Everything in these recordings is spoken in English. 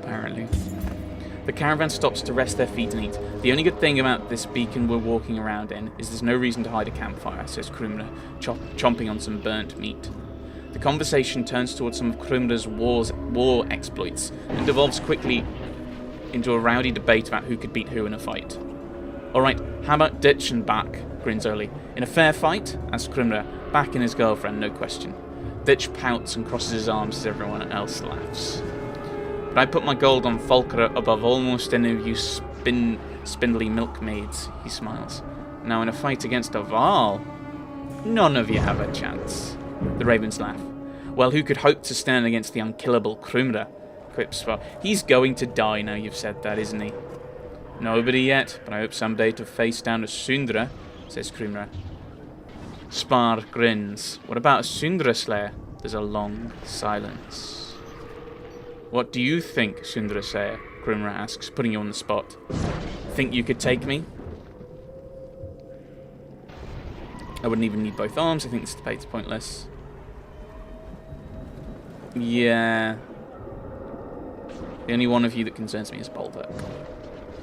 apparently. The caravan stops to rest their feet and eat. The only good thing about this beacon we're walking around in is there's no reason to hide a campfire, says Krumra, chomping on some burnt meat. The conversation turns towards some of Krumra's war exploits and devolves quickly into a rowdy debate about who could beat who in a fight. Alright, how about ditch and back, grins Oli. In a fair fight? Asks Krumra, backing his girlfriend, no question. Ditch pouts and crosses his arms as everyone else laughs. But I put my gold on Volker above almost any of you spindly milkmaids, he smiles. Now in a fight against a Varl, none of you have a chance. The ravens laugh. Well, who could hope to stand against the unkillable Krumra? Quips Spar. He's going to die now you've said that, isn't he? Nobody yet, but I hope someday to face down a Sundra, says Krumra. Spar grins. What about a Sundra Slayer? There's a long silence. What do you think, Sundra Slayer? Krumra asks, putting you on the spot. Think you could take me? I wouldn't even need both arms. I think this debate's pointless. Yeah. The only one of you that concerns me is Bolverk.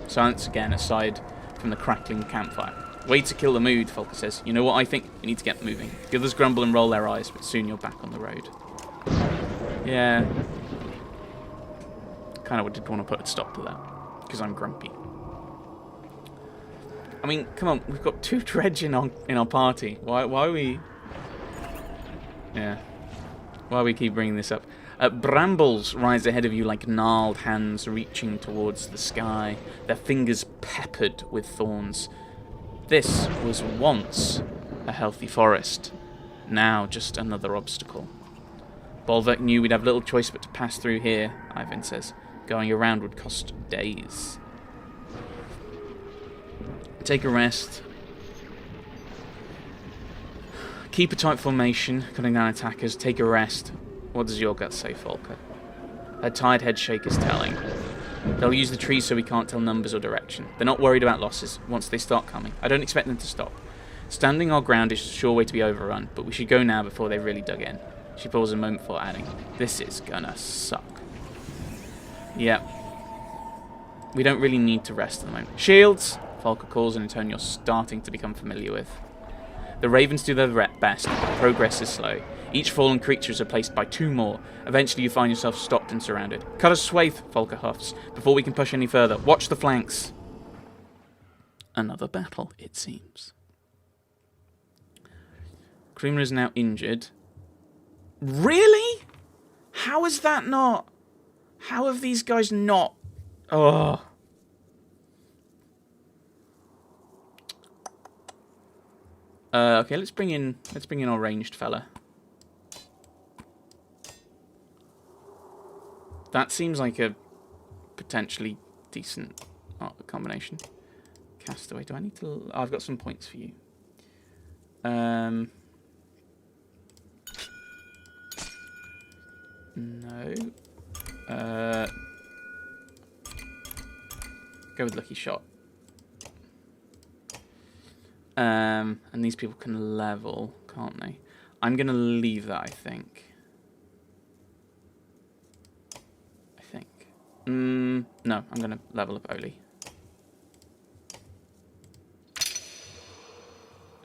Silence again, aside from the crackling campfire. Way to kill the mood, Volker says. You know what I think? You need to get moving. The others grumble and roll their eyes, but soon you're back on the road. Yeah. Kind of did want to put a stop to that, because I'm grumpy. I mean, come on, we've got 2 dredge in our party. Why are we... Yeah. Why we keep bringing this up? Brambles rise ahead of you like gnarled hands reaching towards the sky, their fingers peppered with thorns. This was once a healthy forest. Now just another obstacle. Bolverk knew we'd have little choice but to pass through here, Ivan says. Going around would cost days. Take a rest. Keep a tight formation, cutting down attackers. Take a rest. What does your gut say, Volker? Her tired head shake is telling. They'll use the trees so we can't tell numbers or direction. They're not worried about losses once they start coming. I don't expect them to stop. Standing our ground is a sure way to be overrun, but we should go now before they've really dug in. She pauses a moment before adding, this is gonna suck. Yeah. We don't really need to rest at the moment. Shields! Volker calls in a tone you're starting to become familiar with. The ravens do their best, but progress is slow. Each fallen creature is replaced by 2 more. Eventually you find yourself stopped and surrounded. Cut a swathe, Volker huffs, before we can push any further. Watch the flanks. Another battle, it seems. Krumra is now injured. Really? How is that not... How have these guys not... Oh. Okay, let's bring in our ranged fella. That seems like a potentially decent combination. Castaway. Do I need to... Oh, I've got some points for you. No. Go with Lucky Shot. And these people can level, can't they? I'm going to leave that, I think. No, I'm going to level up Oli.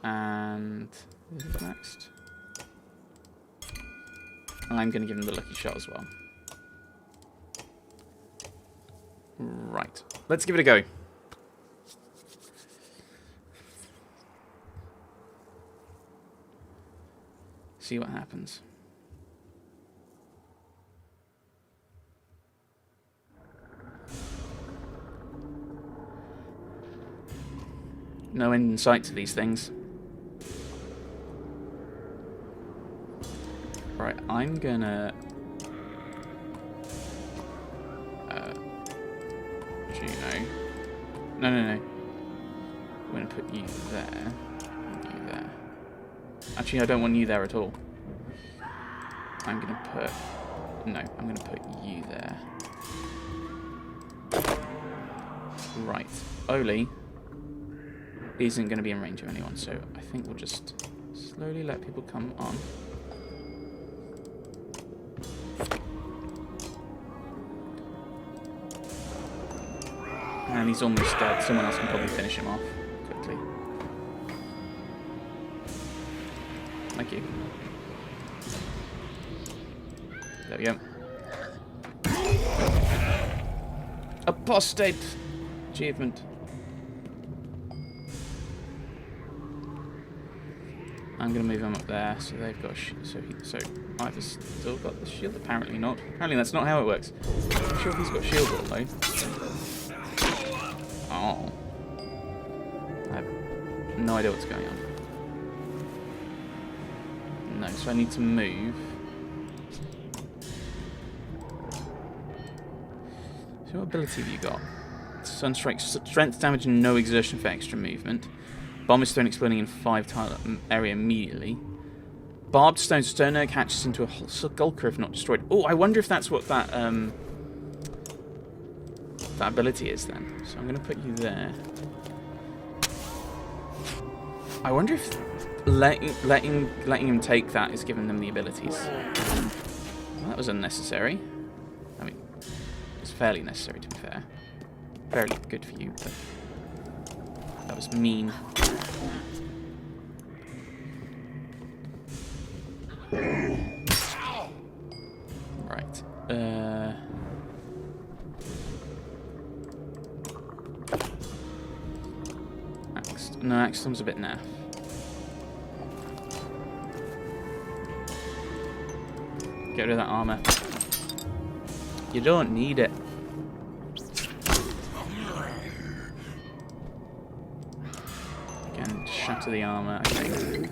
And who's next? I'm going to give him the Lucky Shot as well. Right. Let's give it a go. See what happens. No end in sight to these things. Right, I'm gonna... Juno. No. I'm gonna put you there. And you there. Actually, I don't want you there at all. I'm gonna put... No, I'm gonna put you there. Right. Oli isn't going to be in range of anyone, so I think we'll just slowly let people come on. And he's almost dead. Someone else can probably finish him off quickly. Thank you. There we go. Apostate achievement. I'm gonna move him up there, so they've got so I've still got the shield. Apparently not. Apparently that's not how it works. I'm sure if he's got shield all though. Oh, I have no idea what's going on. No, so I need to move. So what ability have you got? Sunstrike, strength damage and no exertion for extra movement. Bomb is thrown exploding in 5-tile area immediately. Barbed stone. Stone egg hatches into a skulker if not destroyed. Oh, I wonder if that's what that that ability is then. So I'm going to put you there. I wonder if letting him take that is giving them the abilities. Well, that was unnecessary. I mean, it's fairly necessary to be fair. Fairly good for you, but that was mean. Right. No, Axstom's a bit naff. Get rid of that armor. You don't need it. Again, shatter the armor, I think.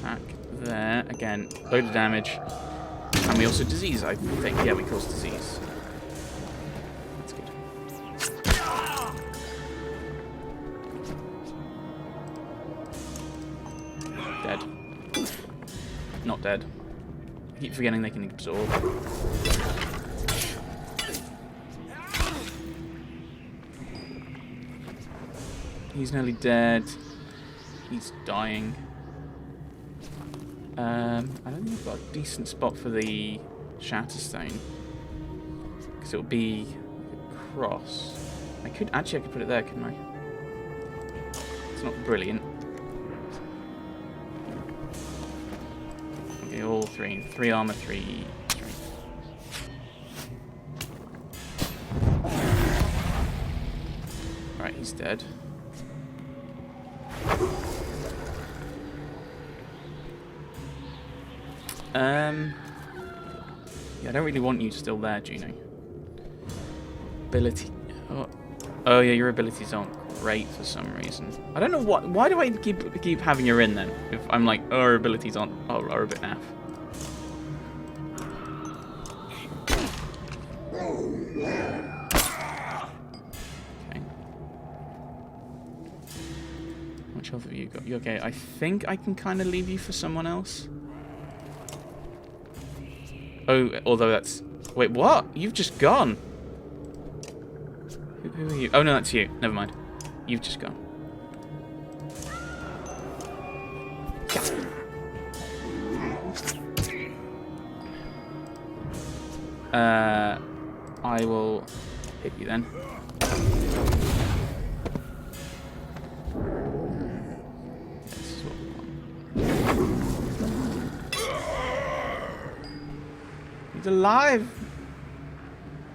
Attack there. Again, load of damage. And we also disease, I think. Yeah, we cause disease. That's good. Dead. Not dead. I keep forgetting they can absorb. He's nearly dead. He's dying. I don't think I've got a decent spot for the Shatterstone. Because it'll be a cross. I could put it there, couldn't I? It's not brilliant. Okay, all three. 3 armor, 3 strength. Right, he's dead. Yeah, I don't really want you still there, Juno. Ability. Oh yeah, your abilities aren't great for some reason. I don't know what. Why do I keep having her in then? If I'm like, oh, her abilities are a bit naff. Okay. How much health have you got? You okay? I think I can kind of leave you for someone else. Oh, although that's... Wait, what? You've just gone. Who are you? Oh, no, that's you. Never mind. You've just gone. I will hit you then. He's alive!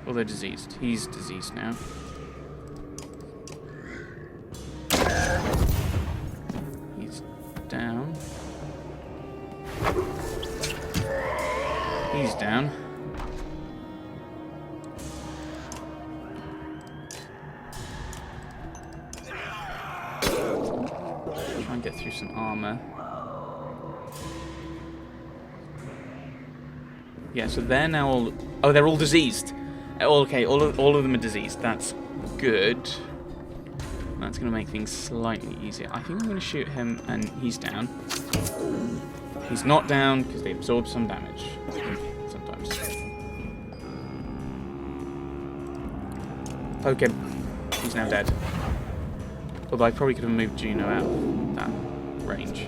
Well, they're diseased. He's diseased now. He's down. He's down. Try and get through some armor. Yeah, so they're now all... Oh, they're all diseased. Okay, all of them are diseased. That's good. That's going to make things slightly easier. I think I'm going to shoot him, and he's down. He's not down, because they absorb some damage. Sometimes. Poke him. He's now dead. Although I probably could have moved Juno out of that range.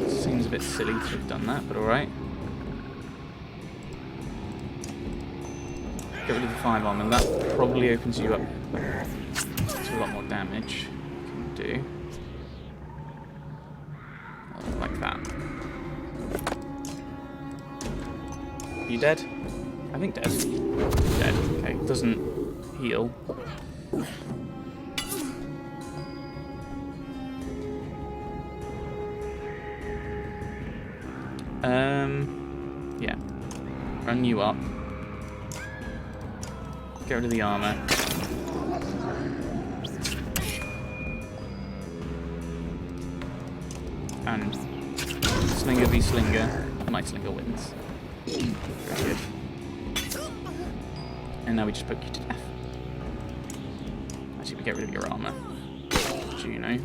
Seems a bit silly to have done that, but alright. Get rid of the 5 armor, and that probably opens you up to a lot more damage. You can do. Like that. Are you dead? I think dead. Dead. Okay, doesn't heal. Yeah. Run you up. Get rid of the armor. And Slinger v Slinger. My Slinger wins. Very good. And now we just poke you to death. Actually, we get rid of your armor. Do you know?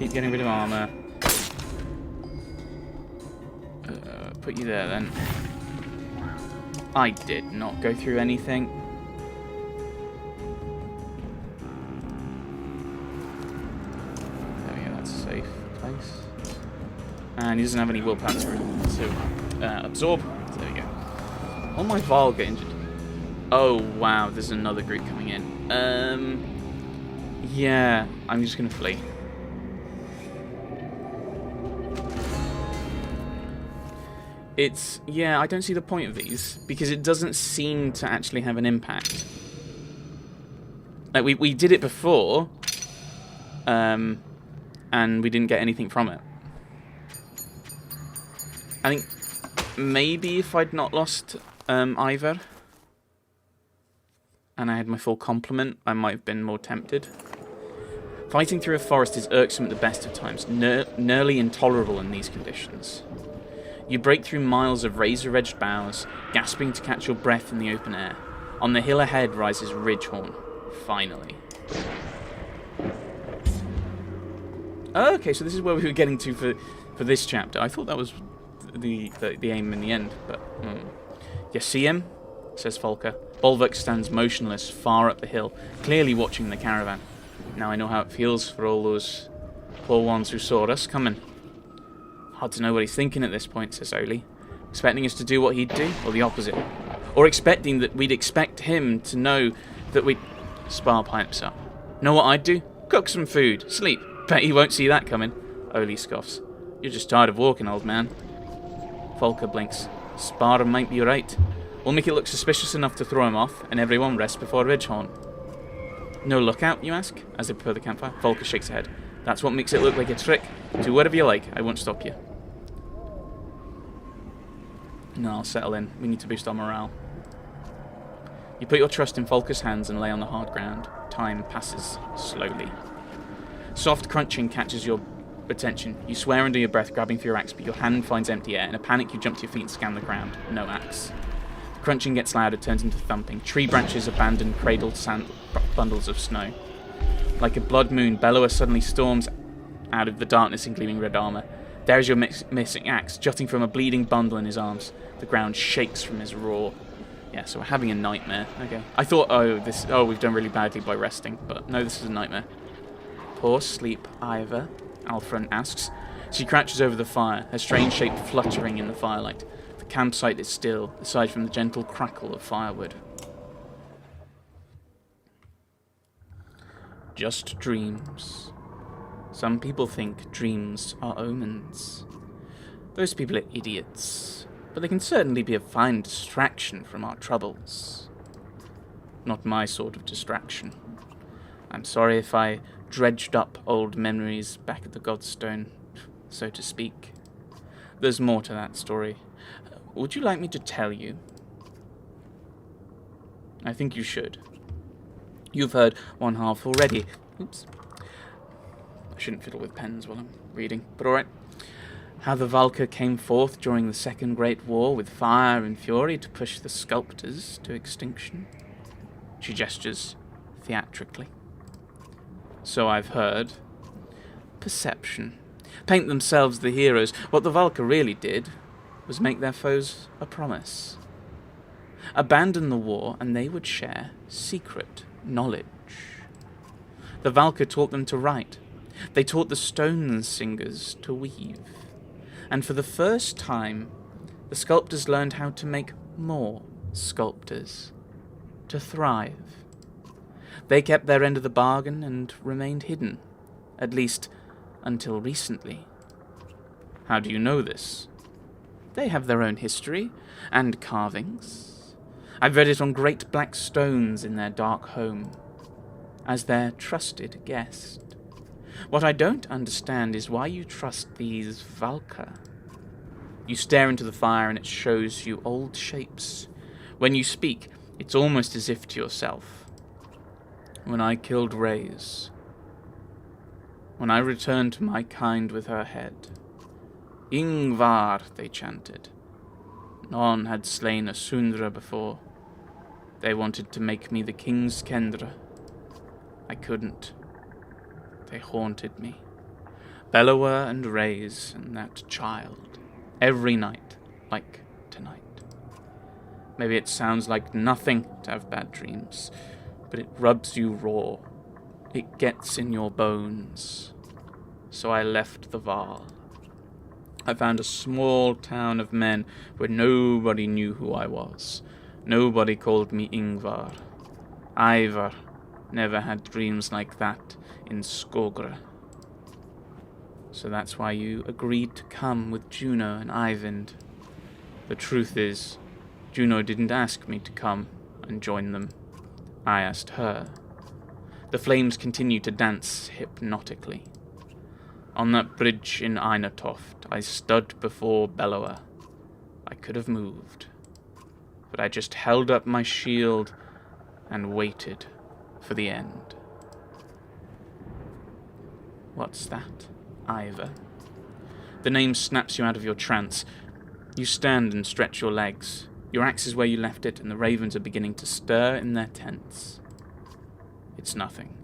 Keep getting rid of armor. Put you there then. I did not go through anything. There we go, that's a safe place. And he doesn't have any willpower to absorb. So there we go. Oh, my Varl get injured. Oh wow, there's another group coming in. Yeah, I'm just gonna flee. Yeah, I don't see the point of these, because it doesn't seem to actually have an impact. Like, we did it before, and we didn't get anything from it. I think maybe if I'd not lost Ivor, and I had my full complement, I might have been more tempted. Fighting through a forest is irksome at the best of times, nearly intolerable in these conditions. You break through miles of razor-edged boughs, gasping to catch your breath in the open air. On the hill ahead rises Ridgehorn. Finally. Oh, okay, so this is where we were getting to for this chapter. I thought that was the aim in the end, but... You see him? Says Folker. Bolverk stands motionless, far up the hill, clearly watching the caravan. Now I know how it feels for all those poor ones who saw us coming. Hard to know what he's thinking at this point, says Oli. Expecting us to do what he'd do, or the opposite. Or expecting that we'd expect him to know that we'd... Spar pipes up. Know what I'd do? Cook some food. Sleep. Bet he won't see that coming. Oli scoffs. You're just tired of walking, old man. Folker blinks. Spar might be right. We'll make it look suspicious enough to throw him off, and everyone rests before Ridgehorn. No lookout, you ask? As they prepare the campfire. Folker shakes her head. That's what makes it look like a trick. Do whatever you like. I won't stop you. No, I'll settle in. We need to boost our morale. You put your trust in Folker's hands and lay on the hard ground. Time passes slowly. Soft crunching catches your attention. You swear under your breath, grabbing for your axe, but your hand finds empty air. In a panic, you jump to your feet and scan the ground. No axe. The crunching gets louder, turns into thumping. Tree branches abandon cradled bundles of snow. Like a blood moon, Bellower suddenly storms out of the darkness in gleaming red armor. There is your missing axe, jutting from a bleeding bundle in his arms. The ground shakes from his roar. Yeah, so we're having a nightmare. Okay. I thought, we've done really badly by resting, but no, this is a nightmare. Poor sleep, Ivor, Alfred asks. She crouches over the fire, her strange shape fluttering in the firelight. The campsite is still, aside from the gentle crackle of firewood. Just dreams. Some people think dreams are omens. Those people are idiots, but they can certainly be a fine distraction from our troubles. Not my sort of distraction. I'm sorry if I dredged up old memories back at the Godstone, so to speak. There's more to that story. Would you like me to tell you? I think you should. You've heard one half already. Oops. I shouldn't fiddle with pens while I'm reading, but alright. How the Valkyr came forth during the Second Great War with fire and fury to push the sculptors to extinction. She gestures theatrically. So I've heard. Perception. Paint themselves the heroes. What the Valkyr really did was make their foes a promise. Abandon the war, and they would share secret knowledge. The Valka taught them to write. They taught the stone singers to weave. And for the first time, the sculptors learned how to make more sculptors, to thrive. They kept their end of the bargain and remained hidden, at least until recently. How do you know this? They have their own history and carvings. I've read it on great black stones in their dark home, as their trusted guest. What I don't understand is why you trust these Valka. You stare into the fire and it shows you old shapes. When you speak, it's almost as if to yourself. When I killed Reyes, when I returned to my kind with her head, Ingvar, they chanted. None had slain a Sundra before. They wanted to make me the king's Kendra. I couldn't. They haunted me. Bellower and Reyes and that child. Every night, like tonight. Maybe it sounds like nothing to have bad dreams, but it rubs you raw. It gets in your bones. So I left the Val. I found a small town of men where nobody knew who I was. Nobody called me Ingvar. Ivar never had dreams like that in Skogra. So that's why you agreed to come with Juno and Eyvind. The truth is, Juno didn't ask me to come and join them. I asked her. The flames continued to dance hypnotically. On that bridge in Einatoft, I stood before Bellower. I could have moved, but I just held up my shield and waited for the end. What's that, Ivar? The name snaps you out of your trance. You stand and stretch your legs. Your axe is where you left it, and the ravens are beginning to stir in their tents. It's nothing.